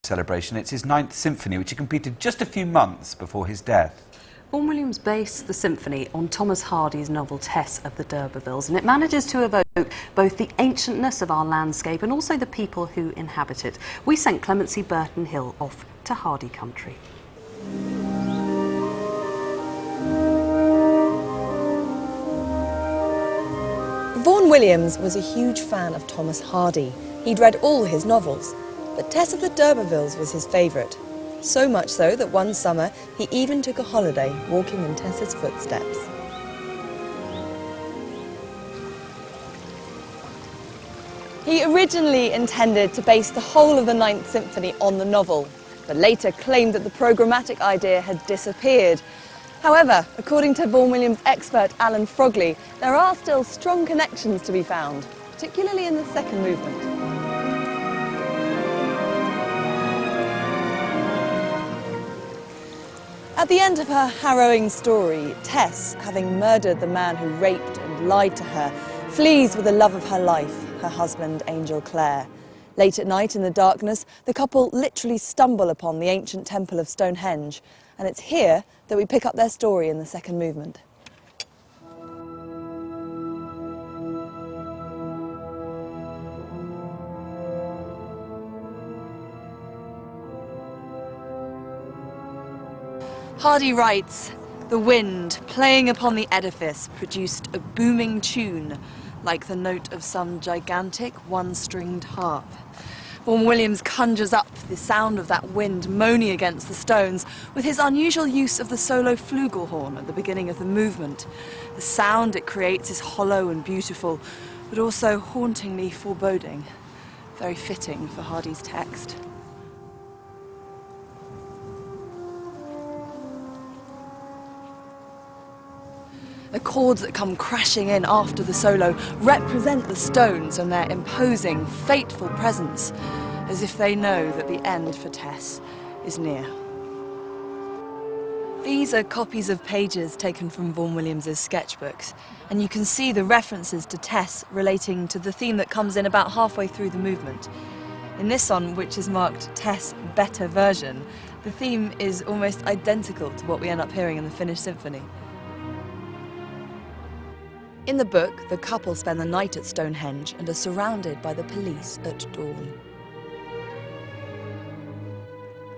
celebration. It's his 9th symphony, which he completed just a few months before his death. Vaughan Williams based the symphony on Thomas Hardy's novel Tess of the D'Urbervilles, and it manages to evoke both the ancientness of our landscape and also the people who inhabit it. We sent Clemency Burton Hill off to Hardy country. Vaughan Williams was a huge fan of Thomas Hardy. He'd read all his novels, but Tess of the D'Urbervilles was his favourite. So much so that one summer he even took a holiday walking in Tess's footsteps. He originally intended to base the whole of the 9th Symphony on the novel, but later claimed that the programmatic idea had disappeared. However, according to Vaughan Williams expert Alan Frogley, there are still strong connections to be found, particularly in the second movement. At the end of her harrowing story, Tess, having murdered the man who raped and lied to her, flees with the love of her life, her husband, Angel Clare. Late at night in the darkness, the couple literally stumble upon the ancient temple of Stonehenge, and it's here that we pick up their story in the second movement. Hardy writes, "The wind, playing upon the edifice, produced a booming tune, like the note of some gigantic one-stringed harp." Vaughan Williams conjures up the sound of that wind moaning against the stones with his unusual use of the solo flugelhorn at the beginning of the movement. The sound it creates is hollow and beautiful, but also hauntingly foreboding. Very fitting for Hardy's text. The chords that come crashing in after the solo represent the stones and their imposing, fateful presence, as if they know that the end for Tess is near. These are copies of pages taken from Vaughan Williams's sketchbooks, and you can see the references to Tess relating to the theme that comes in about halfway through the movement. In this one, which is marked Tess Better Version, the theme is almost identical to what we end up hearing in the finished symphony. In the book, the couple spend the night at Stonehenge and are surrounded by the police at dawn.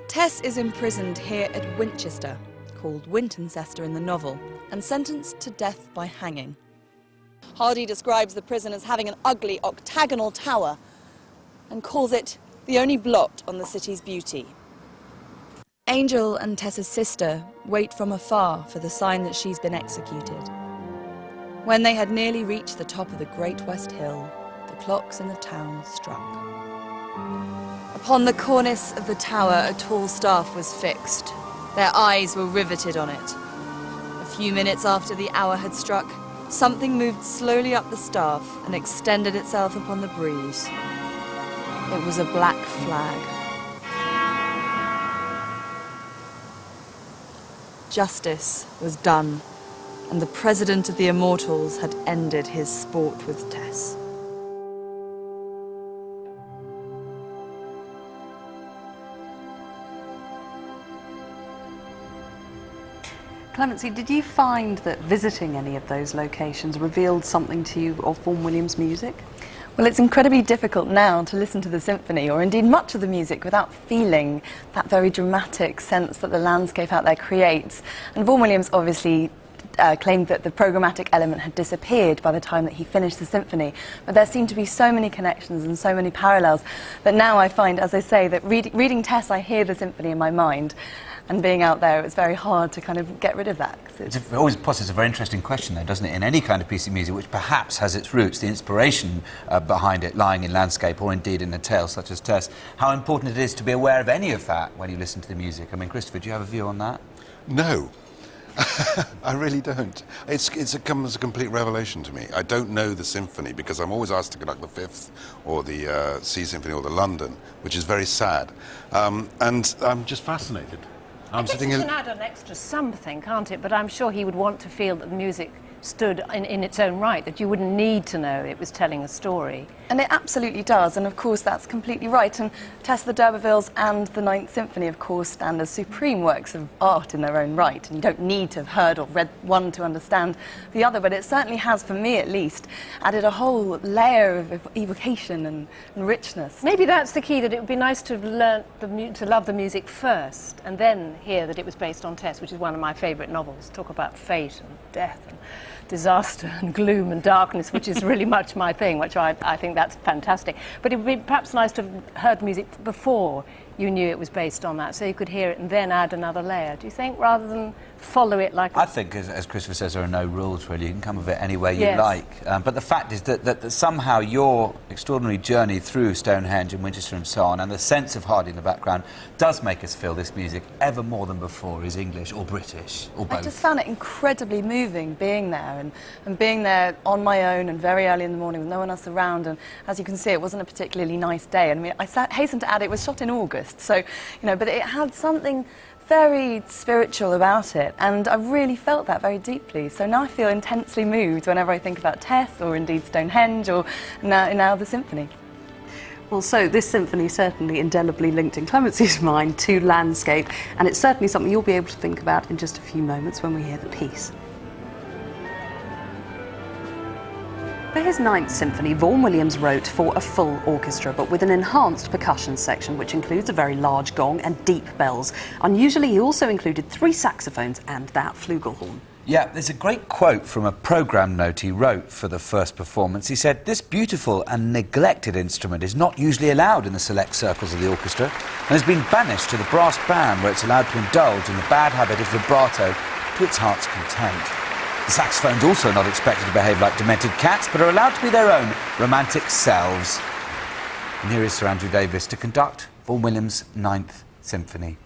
Tess is imprisoned here at Winchester, called Wintoncester in the novel, and sentenced to death by hanging. Hardy describes the prison as having an ugly octagonal tower and calls it the only blot on the city's beauty. Angel and Tess's sister wait from afar for the sign that she's been executed. When they had nearly reached the top of the Great West Hill, the clocks in the town struck. Upon the cornice of the tower, a tall staff was fixed. Their eyes were riveted on it. A few minutes after the hour had struck, something moved slowly up the staff and extended itself upon the breeze. It was a black flag. Justice was done, and the President of the Immortals had ended his sport with Tess. Clemency, did you find that visiting any of those locations revealed something to you of Vaughan Williams' music? Well, it's incredibly difficult now to listen to the symphony, or indeed much of the music, without feeling that very dramatic sense that the landscape out there creates. And Vaughan Williams obviously claimed that the programmatic element had disappeared by the time that he finished the symphony, but there seemed to be so many connections and so many parallels that now I find, as I say, that reading Tess, I hear the symphony in my mind, and being out there, it's very hard to kind of get rid of that. It always poses a very interesting question, though, doesn't it, in any kind of piece of music which perhaps has its roots, the inspiration behind it lying in landscape or indeed in a tale such as Tess, how important it is to be aware of any of that when you listen to the music. I mean, Christopher, do you have a view on that? No. I really don't. It comes as a complete revelation to me. I don't know the symphony because I'm always asked to conduct the Fifth or the Sea Symphony or the London, which is very sad. And I'm just fascinated. I guess it can add an extra something, can't it? But I'm sure he would want to feel that the music stood in its own right, that you wouldn't need to know it was telling a story. And it absolutely does, and of course that's completely right. And Tess of the D'Urbervilles and the Ninth Symphony, of course, stand as supreme works of art in their own right, and you don't need to have heard or read one to understand the other, but it certainly has, for me at least, added a whole layer of evocation and richness. Maybe that's the key, that it would be nice to have learnt to love the music first, and then hear that it was based on Tess, which is one of my favourite novels. Talk about fate and death and disaster and gloom and darkness, which is really much my thing, which I think that's fantastic. But it would be perhaps nice to have heard the music before you knew it was based on that, so you could hear it and then add another layer, do you think, rather than follow it like... I think, as Christopher says, there are no rules, really. You can come of it any way you Yes. like. But the fact is that somehow your extraordinary journey through Stonehenge and Winchester and so on, and the sense of Hardy in the background, does make us feel this music ever more than before is English or British or both. I just found it incredibly moving being there and being there on my own and very early in the morning with no one else around. And as you can see, it wasn't a particularly nice day. And I mean, hasten to add, it was shot in August, so, you know, but it had something very spiritual about it, and I really felt that very deeply. So now I feel intensely moved whenever I think about Tess, or indeed Stonehenge, or now the symphony. Well, so this symphony certainly indelibly linked in Clemency's mind to landscape, and it's certainly something you'll be able to think about in just a few moments when we hear the piece. For his Ninth Symphony, Vaughan Williams wrote for a full orchestra, but with an enhanced percussion section, which includes a very large gong and deep bells. Unusually, he also included 3 saxophones and that flugelhorn. Yeah, there's a great quote from a programme note he wrote for the first performance. He said, "This beautiful and neglected instrument is not usually allowed in the select circles of the orchestra and has been banished to the brass band, where it's allowed to indulge in the bad habit of vibrato to its heart's content. The saxophone's also not expected to behave like demented cats, but are allowed to be their own romantic selves." And here is Sir Andrew Davis to conduct Vaughan Williams' Ninth Symphony.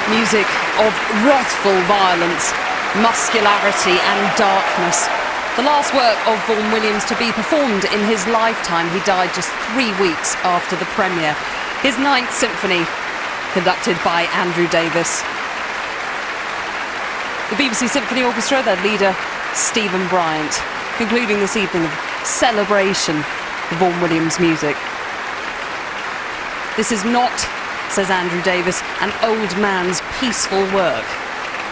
Music of wrathful violence, muscularity and darkness. The last work of Vaughan Williams to be performed in his lifetime. He died just 3 weeks after the premiere. His Ninth Symphony, conducted by Andrew Davis. The BBC Symphony Orchestra, their leader, Stephen Bryant, concluding this evening of celebration of Vaughan Williams' music. This is not, says Andrew Davis, an old man's peaceful work.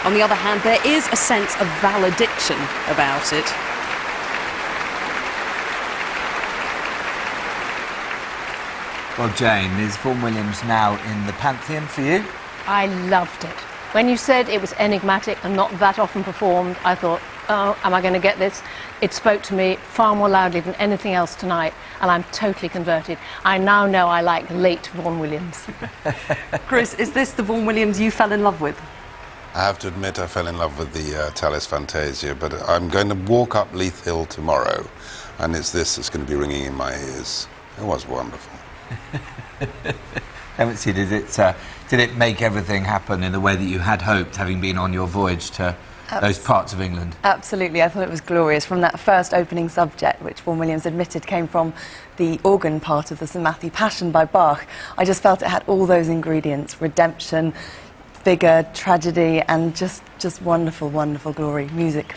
On the other hand, there is a sense of valediction about it. Well, Jane, is Vaughan Williams now in the pantheon for you? I loved it. When you said it was enigmatic and not that often performed, I thought, oh, am I going to get this? It spoke to me far more loudly than anything else tonight, and I'm totally converted. I now know I like late Vaughan Williams. Chris, is this the Vaughan Williams you fell in love with? I have to admit I fell in love with the Tess Fantasia, but I'm going to walk up Leith Hill tomorrow, and it's this that's going to be ringing in my ears. It was wonderful. Haven't seen it. Did it make everything happen in the way that you had hoped, having been on your voyage to those parts of England? Absolutely, I thought it was glorious. From that first opening subject, which Vaughan Williams admitted came from the organ part of the St Matthew Passion by Bach, I just felt it had all those ingredients: redemption, vigour, tragedy, and just wonderful, wonderful glory, music.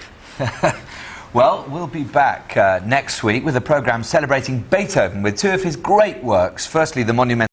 Well, we'll be back next week with a programme celebrating Beethoven with two of his great works. Firstly, the monumental